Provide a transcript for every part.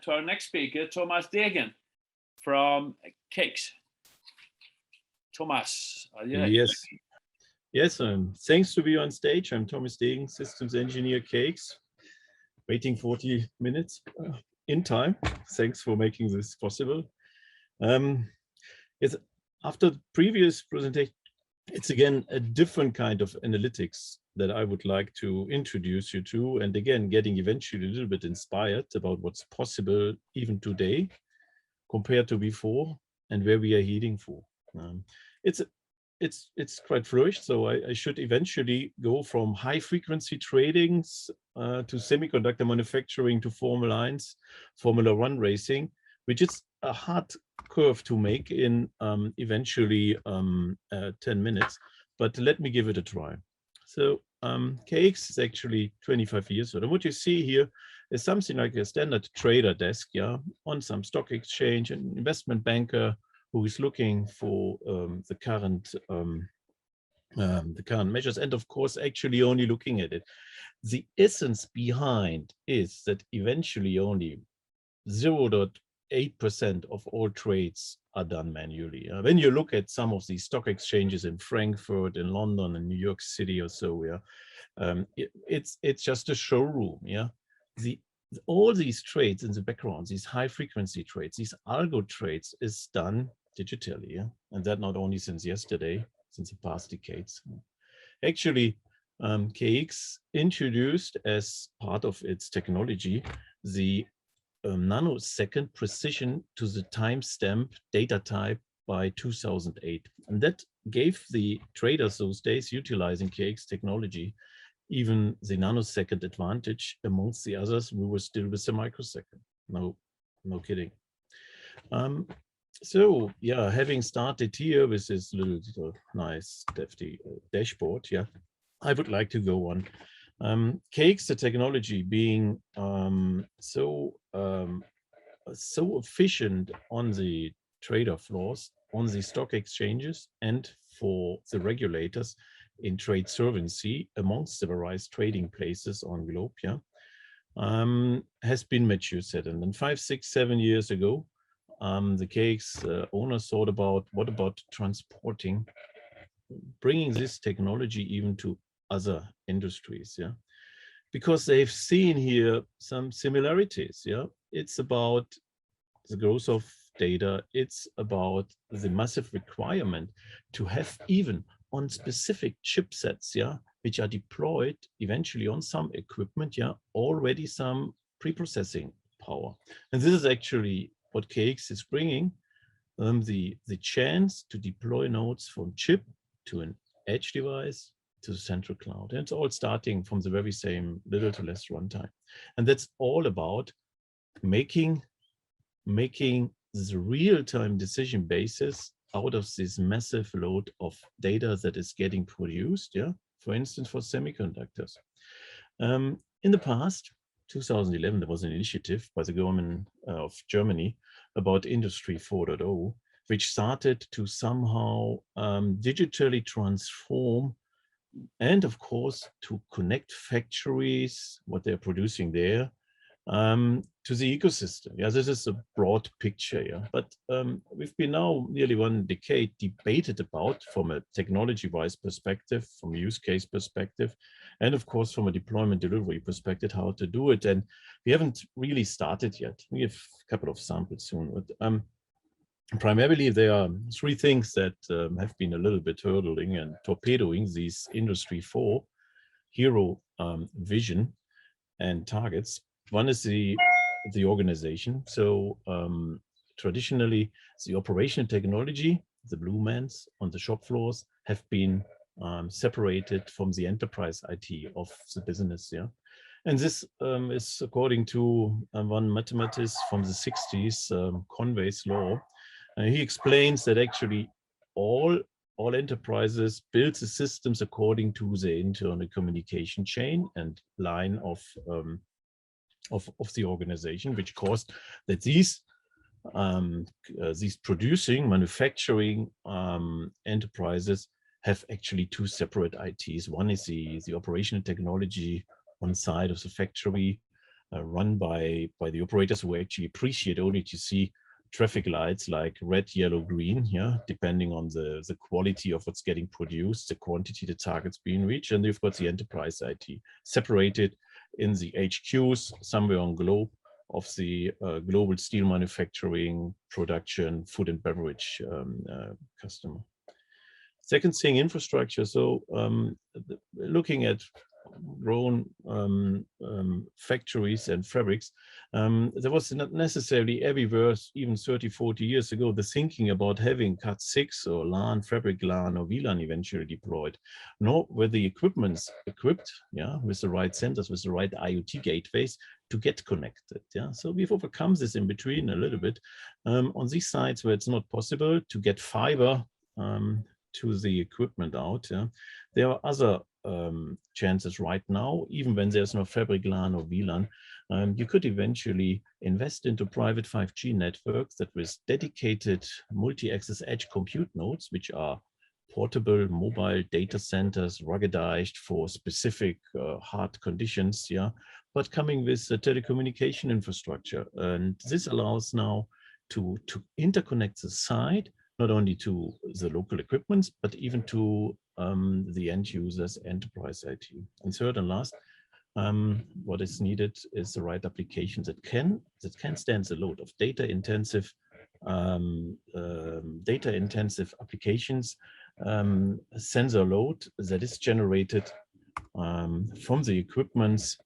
to our next speaker, Thomas Degen from Cakes. Thomas, are you ready? Yes. Yes, thanks to be on stage. I'm Thomas Degen, Systems Engineer, Cakes. Waiting 40 minutes in time. Thanks for making this possible. After the previous presentation, it's again a different kind of analytics that I would like to introduce you to, and again getting eventually a little bit inspired about what's possible even today compared to before and where we are heading for. It's quite flourished, so I should eventually go from high frequency tradings to semiconductor manufacturing to Formula 1 racing, which is a hard curve to make in eventually 10 minutes, but let me give it a try. So KX is actually 25 years old, and what you see here is something like a standard trader desk, yeah, on some stock exchange, an investment banker who is looking for the current measures, and of course actually only looking at it. The essence behind is that eventually only 0.8% of all trades are done manually. When you look at some of these stock exchanges in Frankfurt, in London, in New York City or so, yeah, it's just a showroom. Yeah, all these trades in the background, these high frequency trades, these algo trades, is done digitally, yeah? And that not only since yesterday, since the past decades. Actually, KX introduced as part of its technology the nanosecond precision to the timestamp data type by 2008. And that gave the traders those days utilizing KX technology even the nanosecond advantage amongst the others. We were still with the microsecond. No kidding. So yeah, having started here with this little nice defty dashboard, yeah, I would like to go on. KX, the technology being so efficient on the trader floors, on the stock exchanges, and for the regulators in trade surveillance amongst the various trading places on globe, yeah, has been mature set. And then 5, 6, 7 years ago, the KX owners thought about what about transporting, bringing this technology even to other industries, yeah, because they've seen here some similarities, yeah. It's about the growth of data. It's about the massive requirement to have even on specific chipsets, yeah, which are deployed eventually on some equipment, yeah, already some pre-processing power. And this is actually what KX is bringing, the chance to deploy nodes from chip to an edge device to the central cloud. And it's all starting from the very same little to less runtime. And that's all about making the real-time decision basis out of this massive load of data that is getting produced, yeah, for instance, for semiconductors. In the past, 2011, there was an initiative by the government of Germany about Industry 4.0, which started to somehow digitally transform and, of course, to connect factories, what they're producing there, to the ecosystem. Yeah, this is a broad picture, yeah. But we've been now nearly 1 decade debated about from a technology-wise perspective, from a use case perspective, and of course from a deployment delivery perspective, how to do it. And we haven't really started yet. We have a couple of samples soon. But primarily, there are 3 things that have been a little bit hurdling and torpedoing these Industry 4 hero vision and targets. One is the organization. So traditionally, the operational technology, the blue mans on the shop floors, have been separated from the enterprise IT of the business. Yeah, and this is according to one mathematician from the 60s, Conway's law. He explains that actually all enterprises build the systems according to the internal communication chain and line of the organization, which caused that these producing, manufacturing enterprises have actually 2 separate ITs. One is the operational technology on side of the factory, run by the operators who actually appreciate only to see traffic lights like red, yellow, green, yeah, depending on the quality of what's getting produced, the quantity, the targets being reached. And you've got the enterprise IT separated in the HQs somewhere on globe of the global steel manufacturing, production, food and beverage customer. Second thing, infrastructure. So looking at grown factories and fabrics, there was not necessarily everywhere, even 30, 40 years ago, the thinking about having Cat6 or LAN, fabric LAN or VLAN eventually deployed, nor were the equipments equipped, yeah, with the right sensors, with the right IoT gateways to get connected. Yeah, so we've overcome this in between a little bit. On these sites where it's not possible to get fiber to the equipment out, yeah, there are other chances right now, even when there's no fabric LAN or VLAN, you could eventually invest into private 5G networks that with dedicated multi-access edge compute nodes, which are portable mobile data centers, ruggedized for specific hard conditions, yeah, but coming with a telecommunication infrastructure. And this allows now to interconnect the site, not only to the local equipments, but even to the end users, enterprise IT. And third and last, what is needed is the right applications that can stand the load of data intensive applications, sensor load that is generated from the equipments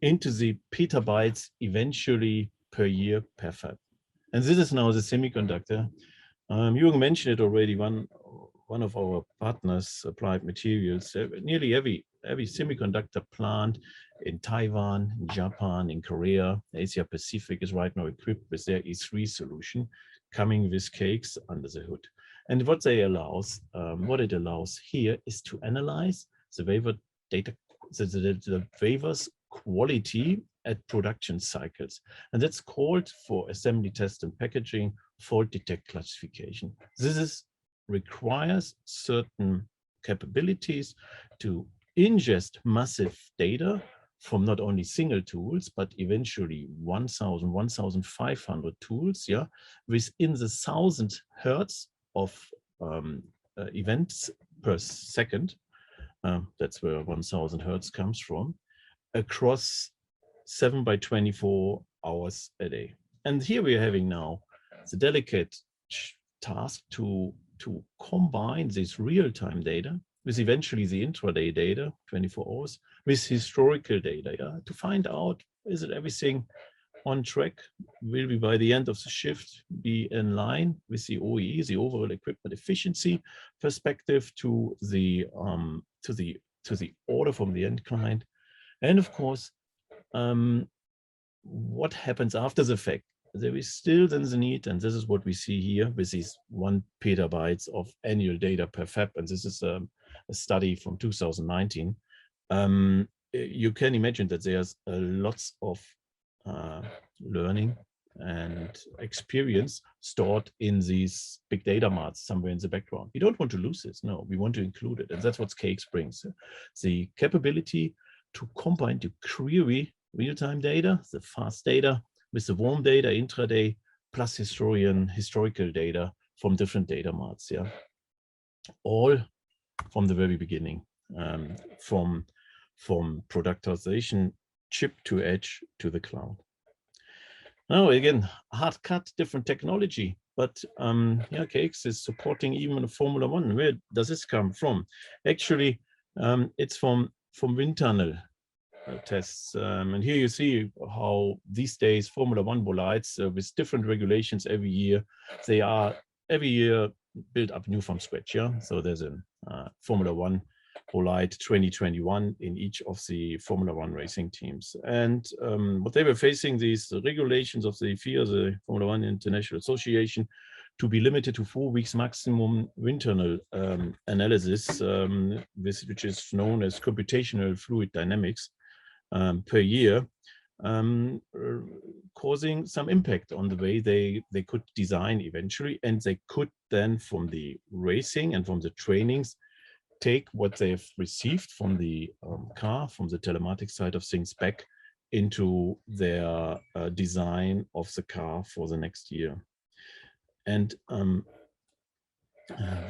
into the petabytes eventually per year per fab. And this is now the semiconductor. Jürgen mentioned it already. One of our partners, Applied Materials, nearly every semiconductor plant in Taiwan, in Japan, in Korea, Asia Pacific is right now equipped with their E3 solution, coming with cakes under the hood. And what it allows here is to analyze the wafer data, the wafers quality at production cycles. And that's called for assembly, test, and packaging fault detect classification. This requires certain capabilities to ingest massive data from not only single tools, but eventually 1,000, 1,500 tools, yeah, within the 1,000 hertz of events per second. That's where 1,000 hertz comes from, across 7 by 24 hours a day. And here we are having now the delicate task to combine this real-time data with eventually the intraday data, 24 hours, with historical data, yeah, to find out, is it everything on track? Will we, by the end of the shift, be in line with the OEE, the overall equipment efficiency perspective, to the order from the end client? And of course, what happens after the fact? There is still then the need, and this is what we see here with these 1 petabytes of annual data per fab, and this is a study from 2019. You can imagine that there's lots of learning and experience stored in these big data marts somewhere in the background. We don't want to lose this. No, we want to include it, and that's what CAKES brings. The capability to combine, to query real-time data, the fast data, with the warm data intraday, plus historical data from different data marts, yeah, all from the very beginning, from productization, chip to edge to the cloud. Now again, hard cut, different technology, but yeah, CAKES is supporting even a Formula One. Where does this come from? Actually, it's from wind tunnel tests. And here you see how these days Formula One bolides with different regulations every year. They are every year built up new from scratch. Yeah, so there's a Formula One bolide 2021 in each of the Formula One racing teams. And what they were facing, these regulations of the FIA, the Formula One International Association, to be limited to 4 weeks maximum wind tunnel analysis, which is known as computational fluid dynamics, per year, causing some impact on the way they could design eventually. And they could then, from the racing and from the trainings, take what they've received from the car, from the telematics side of things, back into their design of the car for the next year. And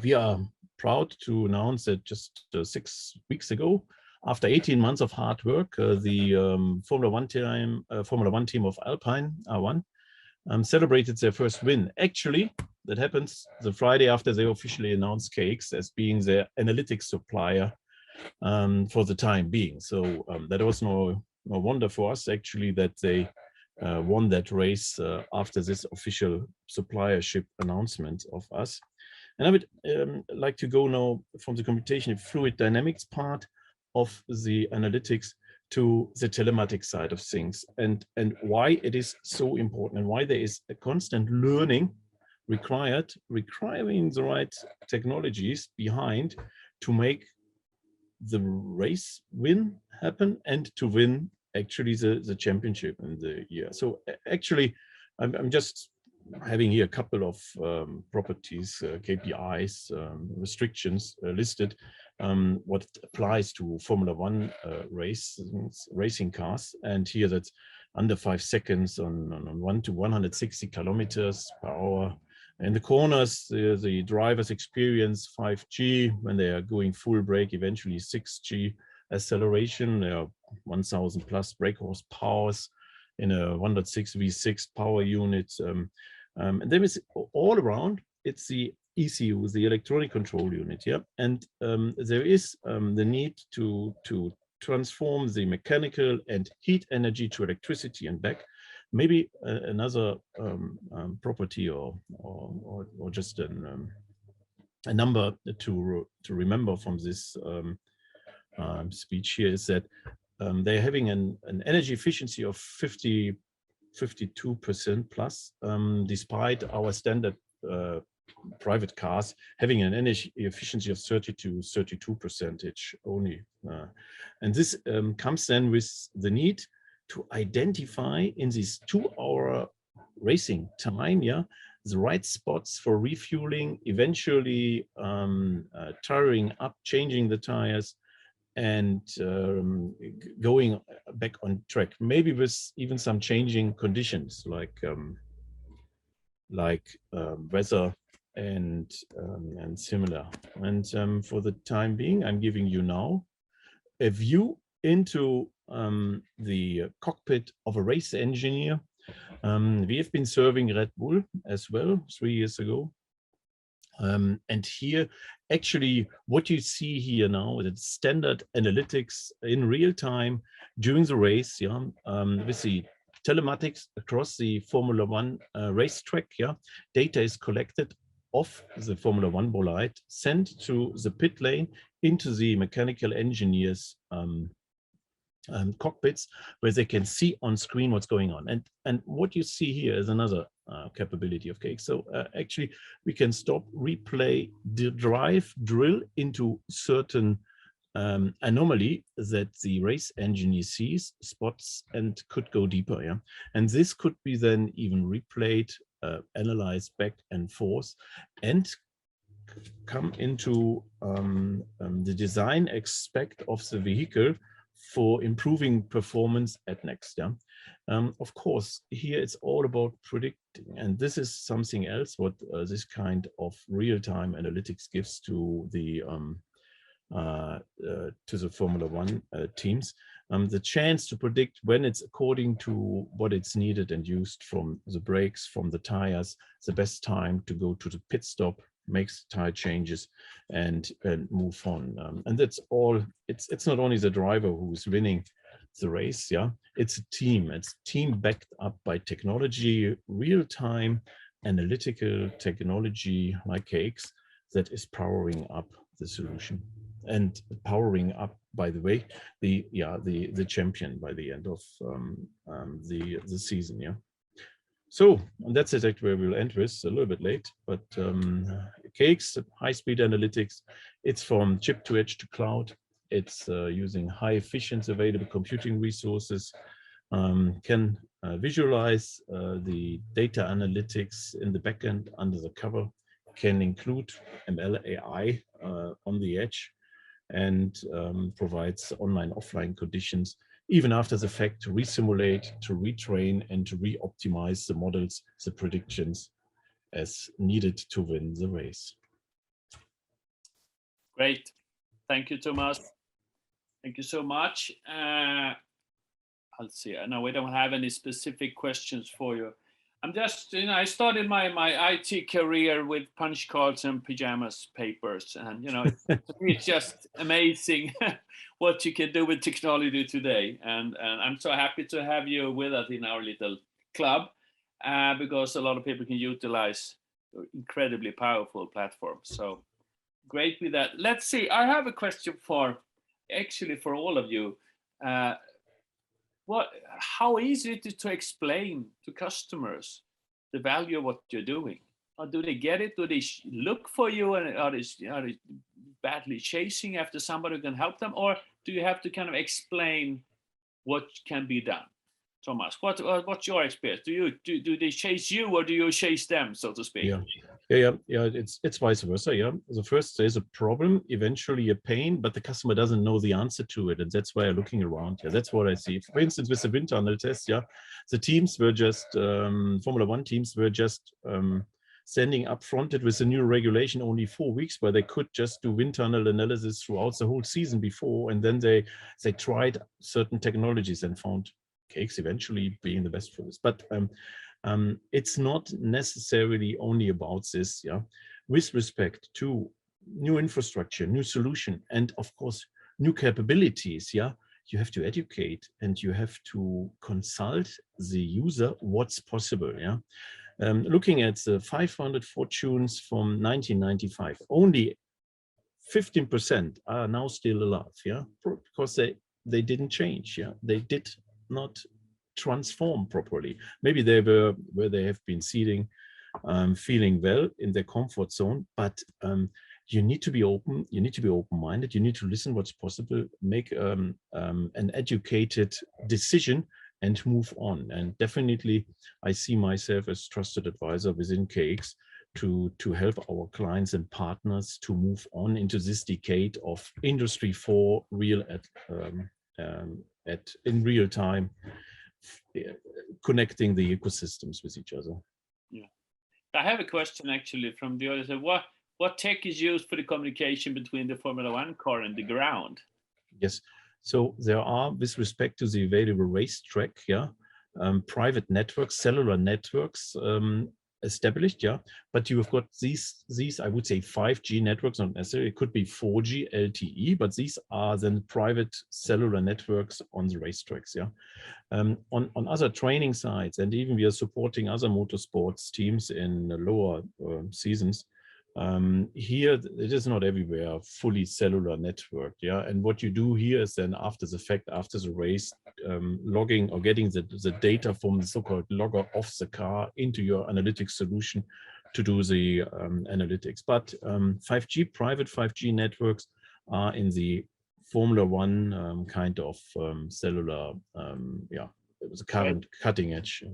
we are proud to announce that just 6 weeks ago, after 18 months of hard work, the Formula One team of Alpine R1 celebrated their first win. Actually, that happens the Friday after they officially announced KX as being their analytics supplier for the time being. So that was no wonder for us actually that they won that race after this official suppliership announcement of us. And I would like to go now from the computation fluid dynamics part of the analytics to the telematics side of things, and why it is so important and why there is a constant learning requiring the right technologies behind to make the race win happen and to win actually the championship in the year. So actually, I'm just having here a couple of properties, KPIs, restrictions listed, what applies to Formula One racing cars. And here that's under 5 seconds on 1 to 160 kilometers per hour. In the corners, the drivers experience 5G when they are going full brake, eventually 6G acceleration. There are 1,000 plus brake horsepower in a 1.6 V6 power unit. And then it's all around, it's the ECU, the electronic control unit, yeah. And there is the need to transform the mechanical and heat energy to electricity and back. Maybe another property or just a number to remember from this speech here is that they're having an energy efficiency of 52% plus, despite our standard private cars having an energy efficiency of 30 to 32% only. And this comes then with the need to identify in this 2-hour racing time, yeah, the right spots for refueling, eventually tiring up, changing the tires, and going back on track, maybe with even some changing conditions like weather and similar. And for the time being, I'm giving you now a view into the cockpit of a race engineer. We have been serving Red Bull as well 3 years ago. And here, actually, what you see here now is standard analytics in real time during the race, yeah, with the telematics across the Formula One racetrack, yeah. Data is collected off the Formula One bolide, sent to the pit lane into the mechanical engineers cockpits, where they can see on screen what's going on. And what you see here is another capability of KX. So actually, we can stop, replay, drive, drill into certain anomaly that the race engineer sees, spots, and could go deeper. Yeah, and this could be then even replayed, analyzed back and forth, and come into the design aspect of the vehicle for improving performance at next. Yeah, of course, here it's all about predicting, and this is something else what this kind of real-time analytics gives to the Formula One teams. The chance to predict when it's according to what it's needed and used from the brakes, from the tires, the best time to go to the pit stop, makes tire changes, and move on. And that's all. It's not only the driver who's winning the race. Yeah, it's a team. It's a team backed up by technology, real-time analytical technology like KX that is powering up the solution and powering up, by the way, the champion by the end of the season. Yeah. So, and that's exactly where we'll end with, a little bit late, but KX, high-speed analytics, it's from chip to edge to cloud. It's using high efficiency available computing resources, can visualize the data analytics in the backend under the cover, can include ML AI on the edge, and provides online offline conditions even after the fact, to re-simulate, to retrain, and to re-optimize the models, the predictions as needed to win the race. Great. Thank you, Thomas. Thank you so much. I'll see. No, we don't have any specific questions for you. I'm just, I started my IT career with punch cards and pajamas papers, and it's just amazing what you can do with technology today. And I'm so happy to have you with us in our little club, because a lot of people can utilize incredibly powerful platforms. So great with that. Let's see. I have a question for all of you. How easy is it to explain to customers the value of what you're doing? Or do they get it? Do they look for you, and are they badly chasing after somebody who can help them? Or do you have to kind of explain what can be done? Thomas, what's your experience? Do they chase you, or do you chase them, so to speak? Yeah. It's vice versa. Yeah. So first there's a problem, eventually a pain, but the customer doesn't know the answer to it, and that's why I'm looking around. Yeah, that's what I see. For instance, with the wind tunnel test, yeah, the teams were just Formula One teams were just standing up fronted with the new regulation only 4 weeks, where they could just do wind tunnel analysis throughout the whole season before, and then they tried certain technologies and found cakes eventually being the best for this. But it's not necessarily only about this. Yeah, with respect to new infrastructure, new solution, and of course new capabilities. Yeah, you have to educate and you have to consult the user what's possible. Yeah, looking at the 500 fortunes from 1995, only 15% are now still alive. Yeah, because they didn't change. Yeah, they did not transform properly. Maybe they were where they have been seating, feeling well in their comfort zone, but you need to be open, you need to be open-minded, you need to listen what's possible, make an educated decision and move on. And definitely I see myself as trusted advisor within KX to help our clients and partners to move on into this decade of Industry 4 real in real time, connecting the ecosystems with each other. Yeah, I have a question actually from the audience. What tech is used for the communication between the Formula One car and the ground? Yes, so there are, with respect to the available racetrack, yeah, private networks, cellular networks established, yeah, but you have got these I would say 5G networks, not necessarily, it could be 4G LTE, but these are then private cellular networks on the racetracks. Yeah, on other training sites, and even we are supporting other motorsports teams in lower seasons. Here it is not everywhere fully cellular network. Yeah, and what you do here is then after the fact, after the race, logging or getting the data from the so-called logger of the car into your analytics solution to do the analytics. But 5G, private 5G networks are in the Formula One kind of cellular, yeah, it was a current cutting edge.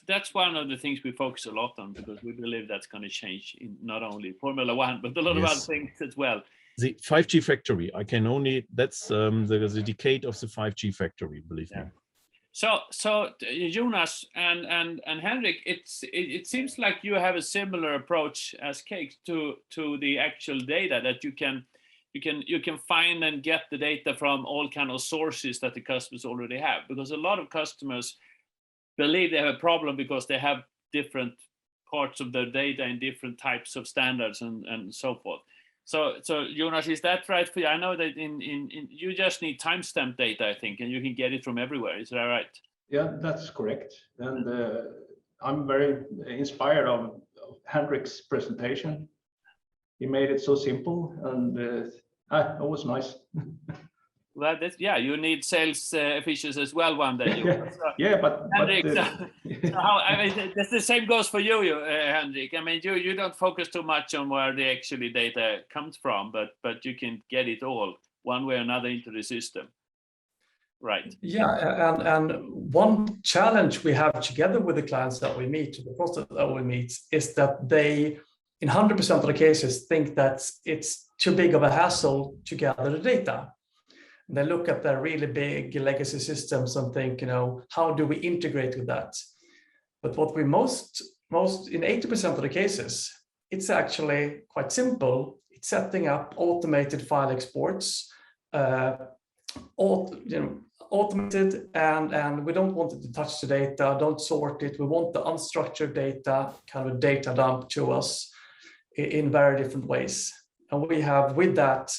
That's one of the things we focus a lot on, because we believe that's going to change in not only Formula One, but a lot of other things as well. The 5G factory, I can only, that's the decade of the 5G factory, believe me. So Jonas and Henrik, it seems like you have a similar approach as Cake to the actual data, that you can find and get the data from all kind of sources that the customers already have, because a lot of customers believe they have a problem because they have different parts of their data in different types of standards and so forth. So Jonas, is that right for you? I know that in you just need timestamp data, I think, and you can get it from everywhere. Is that right? Yeah, that's correct. And I'm very inspired of Henrik's presentation. He made it so simple, and it was nice. Well, you need sales efficiency as well one day. Yeah, but Henrik, the same goes for you, Henrik. I mean, you don't focus too much on where the actually data comes from, but you can get it all one way or another into the system, right? Yeah, and one challenge we have together with the clients that we meet, the prospects that we meet, is that they, in 100% of the cases, think that it's too big of a hassle to gather the data. They look at their really big legacy systems and think, how do we integrate with that? But what we most in 80% of the cases, it's actually quite simple. It's setting up automated file exports, automated, and we don't want it to touch the data, don't sort it. We want the unstructured data, kind of data dump to us in very different ways. And we have, with that,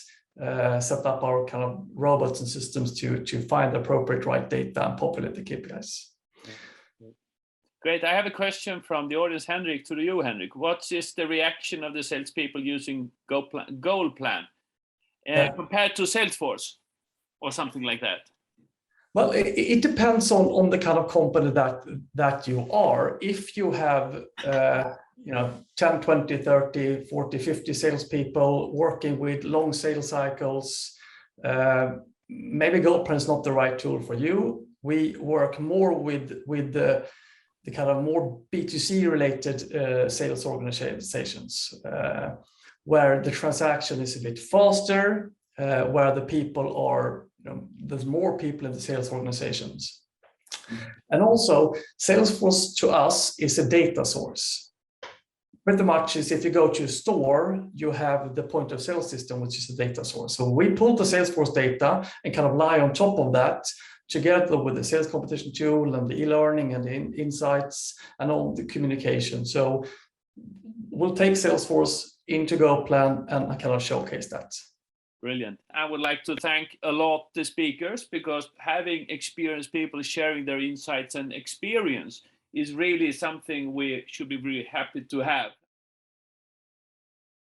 set up our kind of robots and systems to find the appropriate right data and populate the KPIs. Great. I have a question from the audience, Henrik, to you, Henrik. What is the reaction of the salespeople using Goal Plan compared to Salesforce or something like that? Well, it depends on the kind of company that you are. If you have 10, 20, 30, 40, 50 salespeople working with long sales cycles, maybe Goal Plan is not the right tool for you. We work more with the kind of more B2C related sales organizations, where the transaction is a bit faster, where the people are, there's more people in the sales organizations. And also, Salesforce to us is a data source. Pretty much is if you go to a store, you have the point of sale system, which is a data source. So we pull the Salesforce data and kind of lie on top of that, together with the sales competition tool and the e-learning and the insights and all the communication. So we'll take Salesforce into Goal Plan and kind of showcase that. Brilliant. I would like to thank a lot the speakers, because having experienced people sharing their insights and experience is really something we should be really happy to have.